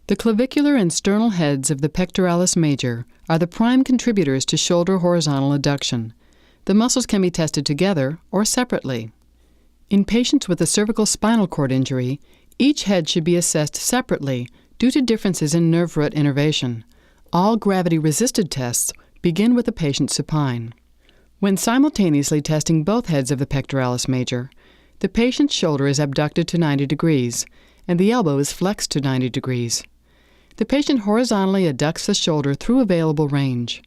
The clavicular and sternal heads of the pectoralis major are the prime contributors to shoulder horizontal adduction. The muscles can be tested together or separately. In patients with a cervical spinal cord injury, each head should be assessed separately due to differences in nerve root innervation. All gravity-resisted tests begin with the patient supine. When simultaneously testing both heads of the pectoralis major, the patient's shoulder is abducted to 90 degrees, and the elbow is flexed to 90 degrees. The patient horizontally adducts the shoulder through available range.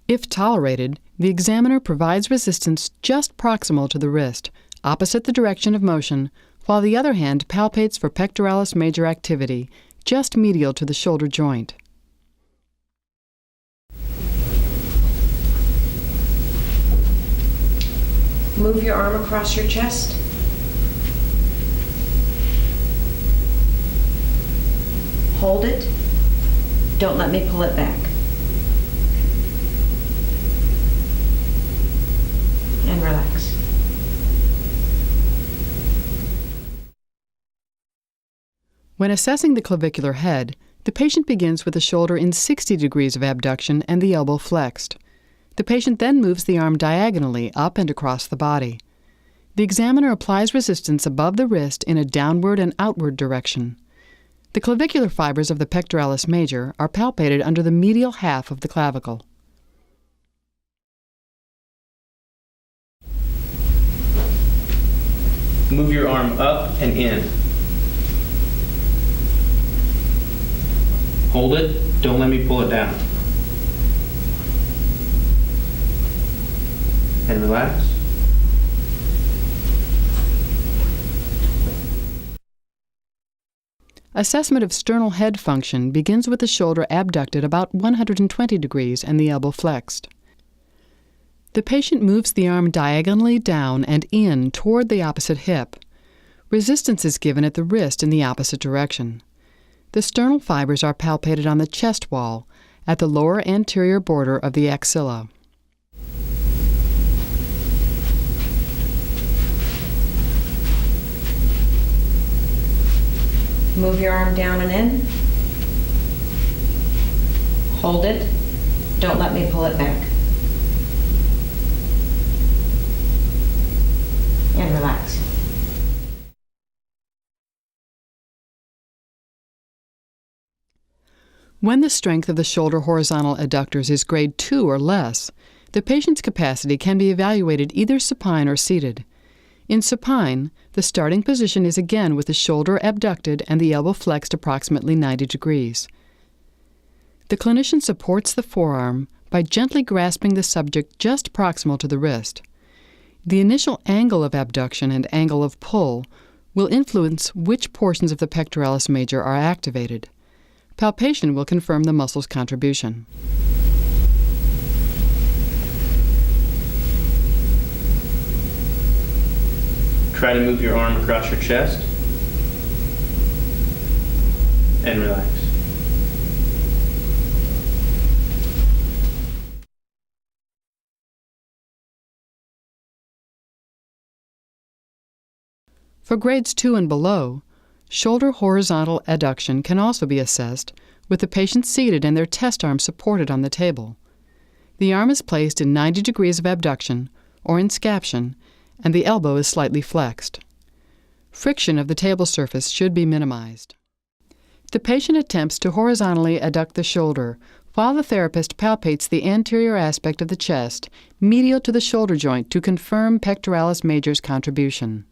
If tolerated, the examiner provides resistance just proximal to the wrist, opposite the direction of motion, while the other hand palpates for pectoralis major activity, just medial to the shoulder joint. Move your arm across your chest. Hold it. Don't let me pull it back. And relax. When assessing the clavicular head, the patient begins with the shoulder in 60 degrees of abduction and the elbow flexed. The patient then moves the arm diagonally up and across the body. The examiner applies resistance above the wrist in a downward and outward direction. The clavicular fibers of the pectoralis major are palpated under the medial half of the clavicle. Move your arm up and in. Hold it. Don't let me pull it down. And relax. Assessment of sternal head function begins with the shoulder abducted about 120 degrees and the elbow flexed. The patient moves the arm diagonally down and in toward the opposite hip. Resistance is given at the wrist in the opposite direction. The sternal fibers are palpated on the chest wall at the lower anterior border of the axilla. Move your arm down and in. Hold it. Don't let me pull it back. And relax. When the strength of the shoulder horizontal adductors is grade 2 or less, the patient's capacity can be evaluated either supine or seated. In supine, the starting position is again with the shoulder abducted and the elbow flexed approximately 90 degrees. The clinician supports the forearm by gently grasping the subject just proximal to the wrist. The initial angle of abduction and angle of pull will influence which portions of the pectoralis major are activated. Palpation will confirm the muscle's contribution. Try to move your arm across your chest and relax. For grades 2 and below, shoulder horizontal adduction can also be assessed with the patient seated and their test arm supported on the table. The arm is placed in 90 degrees of abduction or in scaption, and the elbow is slightly flexed. Friction of the table surface should be minimized. The patient attempts to horizontally adduct the shoulder while the therapist palpates the anterior aspect of the chest medial to the shoulder joint to confirm pectoralis major's contribution.